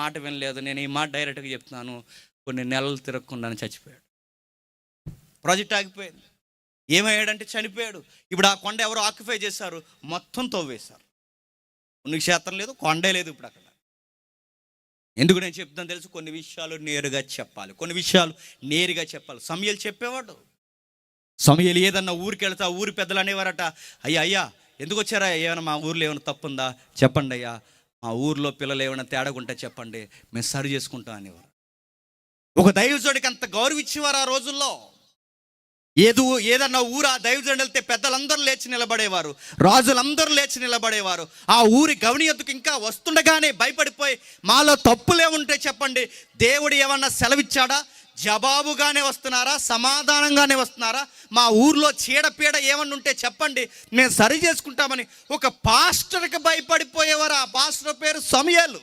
మాట వినలేదు. నేను ఈ మాట డైరెక్ట్గా చెప్తున్నాను, కొన్ని నెలలు తిరగకుండానే చచ్చిపోయాడు. ప్రాజెక్ట్ ఆగిపోయింది. ఏమయ్యాడంటే చనిపోయాడు. ఇప్పుడు ఆ కొండ ఎవరు ఆక్యుపై చేశారు, మొత్తం తవ్వేశారు. పుణ్యక్షేత్రం లేదు, కొండే లేదు ఇప్పుడు అక్కడ. ఎందుకు నేను చెప్తాను తెలుసు, కొన్ని విషయాలు నేరుగా చెప్పాలి, కొన్ని విషయాలు నేరుగా చెప్పాలి. సమయలు చెప్పేవాడు. సమయలు ఏదన్నా ఊరికి వెళ్తా ఊరి పెద్దలు అనేవారట, అయ్యా అయ్యా ఎందుకు వచ్చారా, ఏమైనా మా ఊర్లో ఏమైనా తప్పుందా చెప్పండి అయ్యా, మా ఊర్లో పిల్లలు ఏమైనా తేడాగుంటే చెప్పండి, మేము సరి చేసుకుంటాం అనేవారు. ఒక దైవజుడికి అంత గౌరవించేవారు ఆ రోజుల్లో. ఏదన్నా ఊరు ఆ దైవజనుడు వెళ్తే పెద్దలందరూ లేచి నిలబడేవారు, రాజులందరూ లేచి నిలబడేవారు. ఆ ఊరి గవని ఎద్దుకు ఇంకా వస్తుండగానే భయపడిపోయి, మాలో తప్పులే ఉంటే చెప్పండి, దేవుడు ఏమన్నా సెలవిచ్చాడా, జవాబుగానే వస్తున్నారా, సమాధానంగానే వస్తున్నారా, మా ఊర్లో చీడపీడ ఏమన్నా ఉంటే చెప్పండి, మేము సరి చేసుకుంటామని ఒక పాస్టర్కి భయపడిపోయేవారు. ఆ పాస్టర్ పేరు సమూయేలు.